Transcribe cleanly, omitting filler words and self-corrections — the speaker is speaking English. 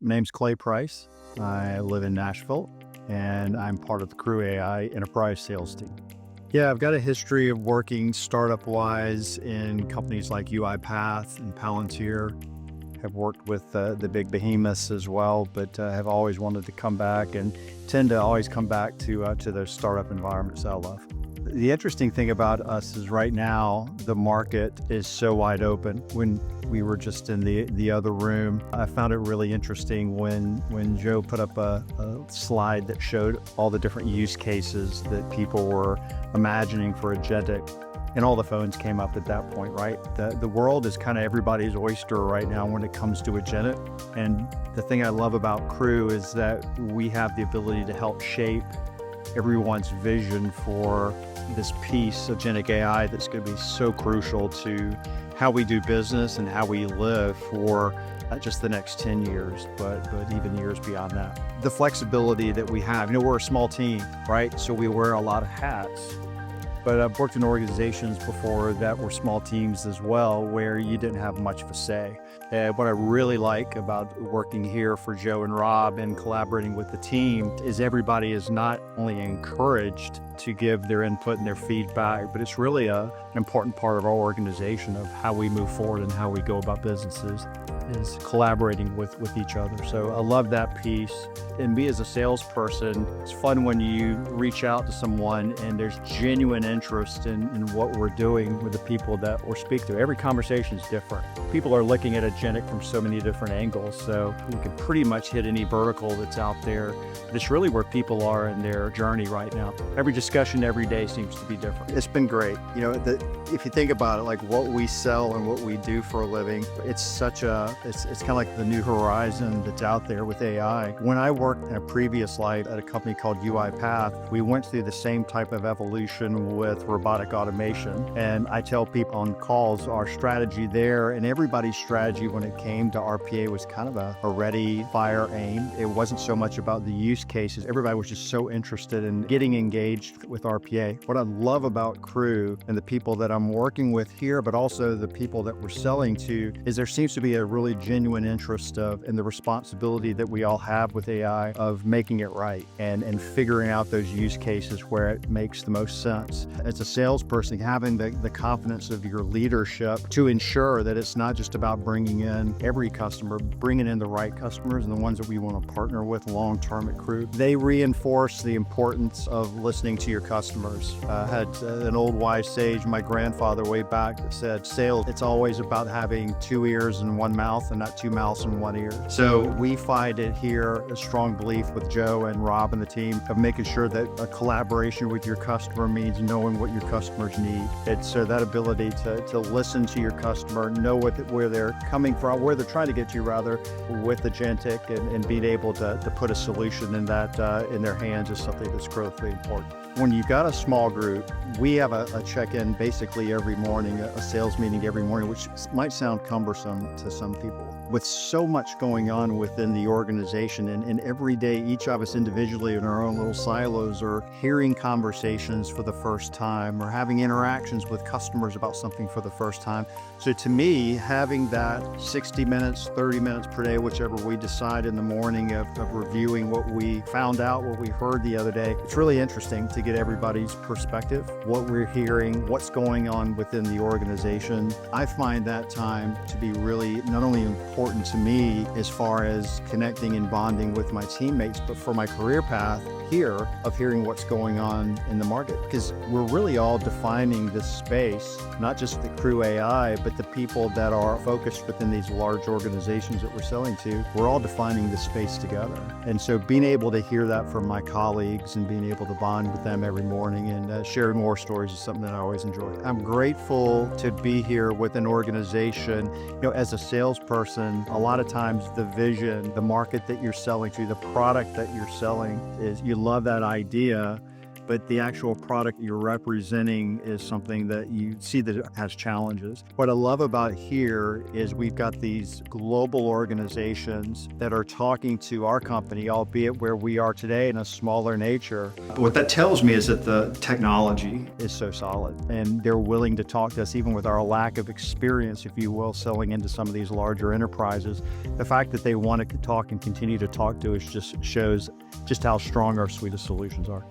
My name's Clay Price. I live in Nashville, and I'm part of the CrewAI enterprise sales team. Yeah, I've got a history of working startup-wise in companies like UiPath and Palantir. Have worked with the big behemoths as well, but have always wanted to come back and tend to always come back to those startup environments I love. The interesting thing about us is right now, the market is so wide open. When we were just in the other room, I found it really interesting when Joe put up a slide that showed all the different use cases that people were imagining for agentic, and all the phones came up at that point, right? The world is kind of everybody's oyster right now when it comes to agentic. And the thing I love about Crew is that we have the ability to help shape everyone's vision for this piece of agentic AI that's going to be so crucial to how we do business and how we live for not just the next 10 years, but even years beyond that. The flexibility that we have, we're a small team, right? So we wear a lot of hats. But I've worked in organizations before that were small teams as well, where you didn't have much of a say. What I really like about working here for Joe and Rob and collaborating with the team is everybody is not only encouraged to give their input and their feedback, but it's really an important part of our organization of how we move forward and how we go about businesses is collaborating with each other. So I love that piece. And me as a salesperson, it's fun when you reach out to someone and there's genuine interest in what we're doing with the people that we're speaking to. Every conversation is different. People are looking at agentic from so many different angles. So we can pretty much hit any vertical that's out there. But it's really where people are in their journey right now. Every discussion every day seems to be different. It's been great. If you think about it, like what we sell and what we do for a living, it's kind of like the new horizon that's out there with AI. When I worked in a previous life at a company called UiPath, we went through the same type of evolution with robotic automation. And I tell people on calls, our strategy there and everybody's strategy when it came to RPA was kind of a ready, fire, aim. It wasn't so much about the use cases. Everybody was just so interested in getting engaged with RPA. What I love about Crew and the people that I'm working with here, but also the people that we're selling to, is there seems to be a really genuine interest in the responsibility that we all have with AI of making it right and figuring out those use cases where it makes the most sense. As a salesperson, having the confidence of your leadership to ensure that it's not just about bringing in every customer, bringing in the right customers and the ones that we want to partner with long-term at Crew. They reinforce the importance of listening to your customers. I had an old wise sage, my grandfather way back, that said, sales, it's always about having 2 ears and 1 mouth and not 2 mouths and 1 ear. So we find it here a strong belief with Joe and Rob and the team of making sure that a collaboration with your customer means knowing what your customers need. It's so that ability to listen to your customer, know where they're coming from, where they're trying to get to rather with agentic and being able to put a solution in that in their hands is something that's critically important. When you've got a small group, we have a check-in basically every morning, a sales meeting every morning, which might sound cumbersome to some people. With so much going on within the organization and every day, each of us individually in our own little silos are hearing conversations for the first time or having interactions with customers about something for the first time. So to me, having that 60 minutes, 30 minutes per day, whichever we decide in the morning of reviewing what we found out, what we heard the other day, it's really interesting to get everybody's perspective, what we're hearing, what's going on within the organization. I find that time to be really not only important to me as far as connecting and bonding with my teammates, but for my career path here of hearing what's going on in the market. Because we're really all defining this space, not just the CrewAI, but the people that are focused within these large organizations that we're selling to. We're all defining this space together. And so being able to hear that from my colleagues and being able to bond with them every morning and share more stories is something that I always enjoy. I'm grateful to be here with an organization. As a salesperson, a lot of times the vision, the market that you're selling to, the product that you're selling is, you love that idea, but the actual product you're representing is something that you see that it has challenges. What I love about here is we've got these global organizations that are talking to our company, albeit where we are today in a smaller nature. What that tells me is that the technology is so solid and they're willing to talk to us even with our lack of experience, if you will, selling into some of these larger enterprises. The fact that they want to talk and continue to talk to us just shows just how strong our suite of solutions are.